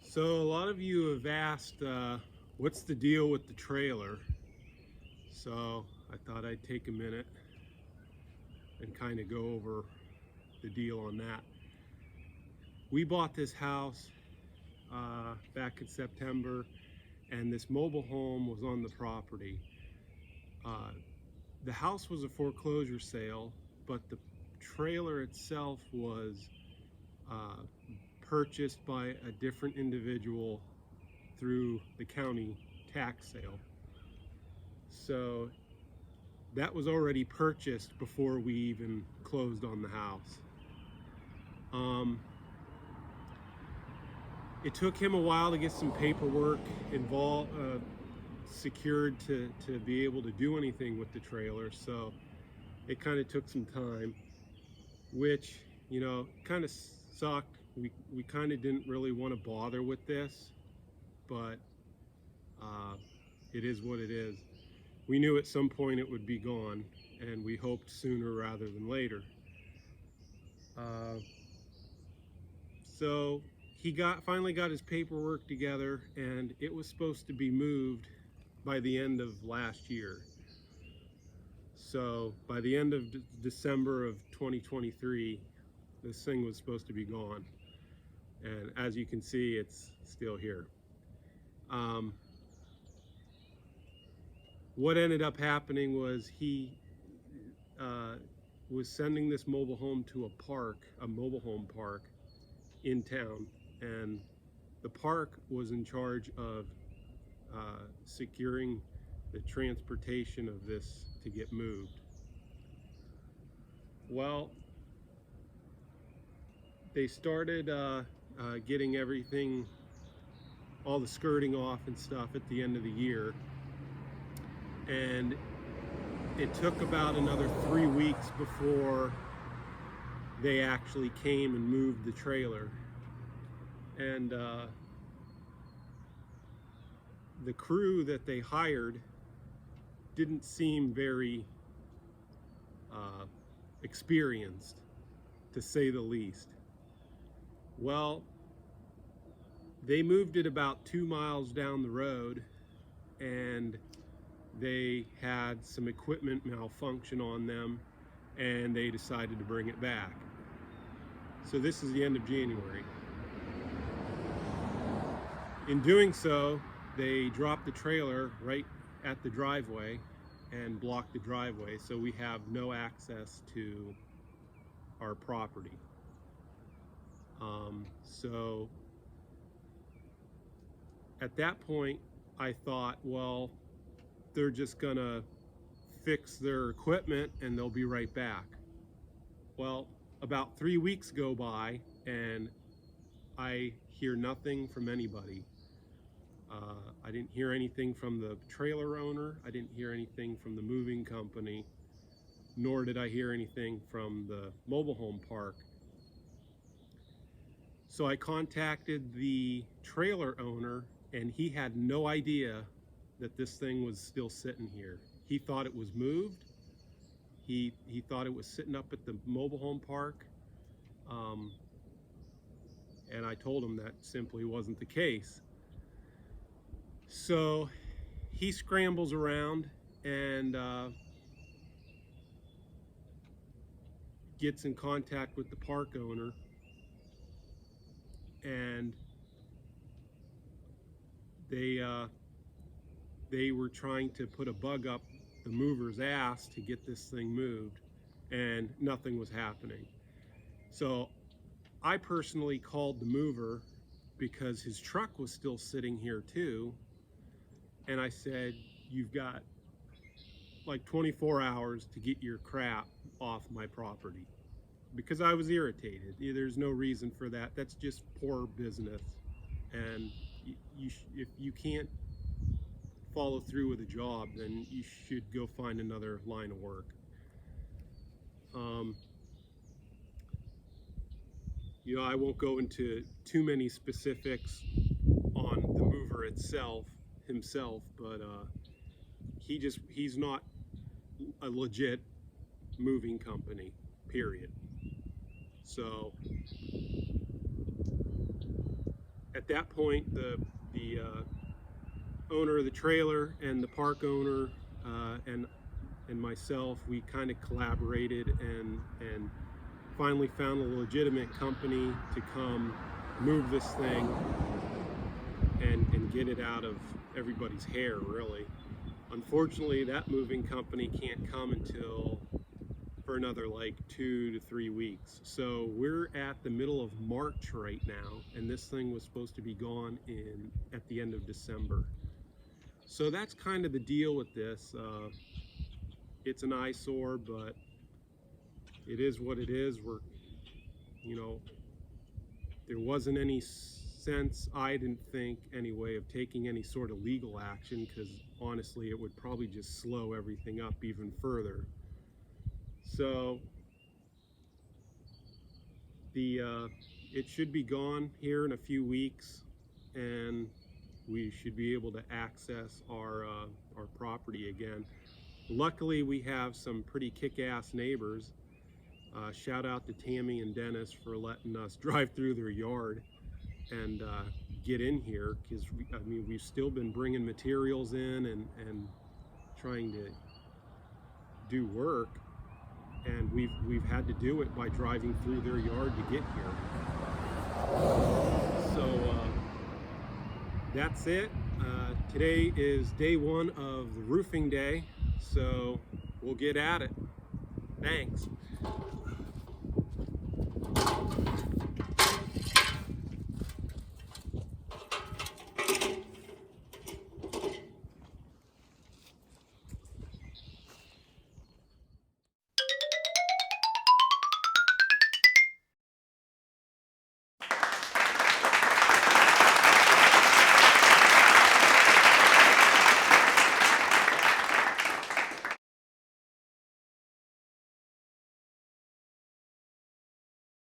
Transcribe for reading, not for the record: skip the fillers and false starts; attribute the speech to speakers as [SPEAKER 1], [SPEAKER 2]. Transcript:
[SPEAKER 1] So a lot of you have asked, what's the deal with the trailer? So I thought I'd take a minute and kind of go over the deal on that. We bought this house back in September, and this mobile home was on the property. Uh, the house was a foreclosure sale, but the trailer itself was uh, purchased by a different individual through the county tax sale. So that was already purchased before we even closed on the house. It took him a while to get some paperwork involved, secured to be able to do anything with the trailer. So it kind of took some time, which, kind of sucked. We kind of didn't really want to bother with this, but it is what it is. We knew at some point it would be gone, and we hoped sooner rather than later. So he finally got his paperwork together, and it was supposed to be moved by the end of last year. So by the end of December of 2023, this thing was supposed to be gone. And as you can see, it's still here. What ended up happening was he was sending this mobile home to a mobile home park in town, and the park was in charge of securing the transportation of this to get moved. Well, they started getting everything, all the skirting off and stuff at the end of the year, and it took about another 3 weeks before they actually came and moved the trailer. And the crew that they hired didn't seem very experienced, to say the least. Well, they moved it about 2 miles down the road, and they had some equipment malfunction on them, and they decided to bring it back. So this is the end of January. In doing so, they dropped the trailer right at the driveway and blocked the driveway, so we have no access to our property. So at that point, I thought, well, they're just gonna fix their equipment and they'll be right back. Well, about 3 weeks go by and I hear nothing from anybody. I didn't hear anything from the trailer owner. I didn't hear anything from the moving company, nor did I hear anything from the mobile home park. So I contacted the trailer owner, and he had no idea that this thing was still sitting here. He thought it was moved. He thought it was sitting up at the mobile home park. And I told him that simply wasn't the case. So he scrambles around and gets in contact with the park owner, and they were trying to put a bug up the mover's ass to get this thing moved, and nothing was happening. So I personally called the mover because his truck was still sitting here too, and I said, you've got like 24 hours to get your crap off my property, because I was irritated. There's no reason for that. That's just poor business, and if you can't follow through with a job, then you should go find another line of work. I won't go into too many specifics on the mover himself, but he's not a legit moving company, period. So at that point, the owner of the trailer and the park owner and myself, we kind of collaborated and finally found a legitimate company to come move this thing and get it out of everybody's hair, really. Unfortunately, that moving company can't come until for another like 2 to 3 weeks. So we're at the middle of March right now, and this thing was supposed to be gone at the end of December. So that's kind of the deal with this. It's an eyesore, but it is what it is. There wasn't any sense, I didn't think anyway, of taking any sort of legal action, because honestly it would probably just slow everything up even further. So it should be gone here in a few weeks, and we should be able to access our property again. Luckily, we have some pretty kick-ass neighbors. Shout out to Tammy and Dennis for letting us drive through their yard and get in here, because we've still been bringing materials in and trying to do work, and we've had to do it by driving through their yard to get here. So that's it. Today is day one of the roofing day, so we'll get at it. Thanks.